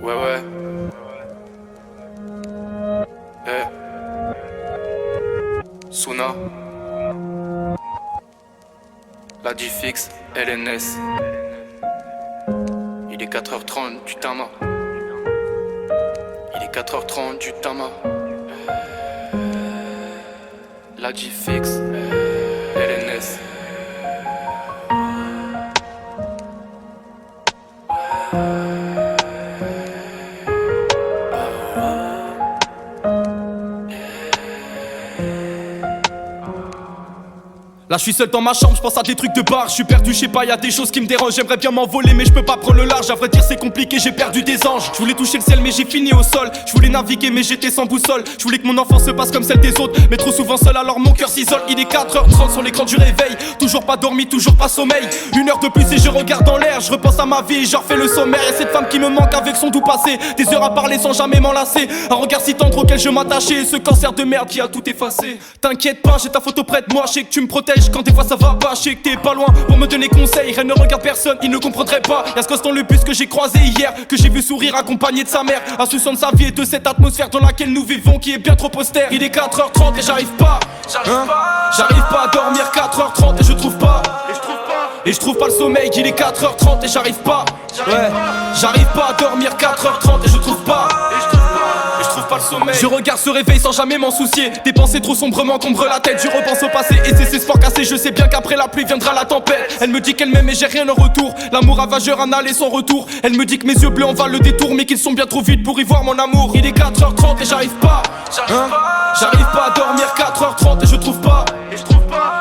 Ouais, ouais. Eh. Suna. La G-Fix, LNS. Il est 4h30 du tama. Il est 4h30 du tama. La G-Fix, LNS. Là je suis seul dans ma chambre, je pense à des trucs de bar. Je suis perdu, je sais pas, y'a des choses qui me dérangent. J'aimerais bien m'envoler mais je peux pas prendre le large. À vrai dire c'est compliqué, j'ai perdu des anges. Je voulais toucher le ciel mais j'ai fini au sol. Je voulais naviguer mais j'étais sans boussole. Je voulais que mon enfance se passe comme celle des autres, mais trop souvent seul alors mon cœur s'isole. Il est 4h30 sur l'écran du réveil. Toujours pas dormi, toujours pas sommeil. Une heure de plus et je regarde dans l'air. Je repense à ma vie et je refais le sommaire. Et cette femme qui me manque avec son doux passé. Des heures à parler sans jamais m'enlacer. Un regard si tendre auquel je m'attachais. Ce cancer de merde qui a tout effacé. T'inquiète pas, j'ai ta photo près de moi. Je sais que tu me protèges quand des fois ça va. Je sais que t'es pas loin pour me donner conseil. Elle ne regarde personne, il ne comprendrait pas. Y'a ce gosse dans le bus que j'ai croisé hier, que j'ai vu sourire accompagné de sa mère, insouciant de sa vie et de cette atmosphère dans laquelle nous vivons qui est bien trop austère. Il est 4h30 et j'arrive pas. J'arrive pas à dormir. 4h30 et je trouve pas. Et je trouve pas le sommeil. Il est 4h30 et j'arrive pas. Ouais, j'arrive pas à dormir. 4h30 et je trouve pas. Et je trouve pas le sommeil. Je regarde ce réveil sans jamais m'en soucier. Des pensées trop sombres m'encombrent la tête. Je repense au passé et c'est ses espoirs cassés. Je sais bien qu'après la pluie viendra la tempête. Elle me dit qu'elle m'aime et j'ai rien en retour. L'amour ravageur en aller sans retour. Elle me dit que mes yeux bleus en valent le détour, mais qu'ils sont bien trop vides pour y voir mon amour. Il est 4h30 et j'arrive pas. J'arrive pas à dormir. 4h30 et je trouve pas.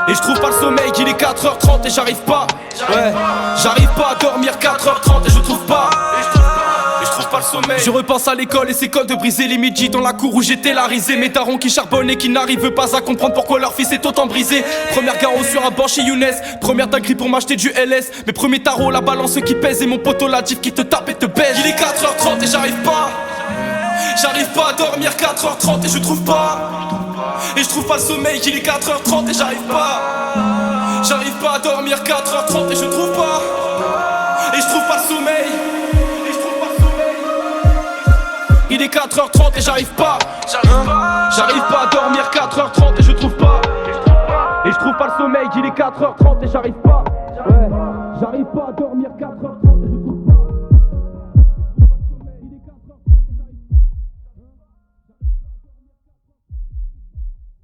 Et je trouve pas le sommeil. Il est 4h30 et j'arrive pas. Ouais, j'arrive pas à dormir. 4h30 et je trouve pas. Je repense à l'école et ses codes de briser les midis dans la cour où j'étais la risée. Mes darons qui charbonnent et qui n'arrivent pas à comprendre pourquoi leur fils est autant brisé. Première garrot sur un banc chez Younes. Première dinguerie pour m'acheter du LS. Mes premiers tarots, la balance qui pèse et mon poteau latif qui te tape et te baise. Il est 4h30 et j'arrive pas. J'arrive pas à dormir. 4h30 et je trouve pas. Et je trouve pas le sommeil. Il est 4h30 et j'arrive pas. J'arrive pas à dormir. 4h30 et je trouve pas. Et je trouve pas le sommeil. Il est 4h30 et j'arrive pas. J'arrive pas à dormir. 4h30 et je trouve pas. Et je trouve pas le sommeil. Il est 4h30 et j'arrive pas. Ouais, j'arrive pas à dormir. 4h30.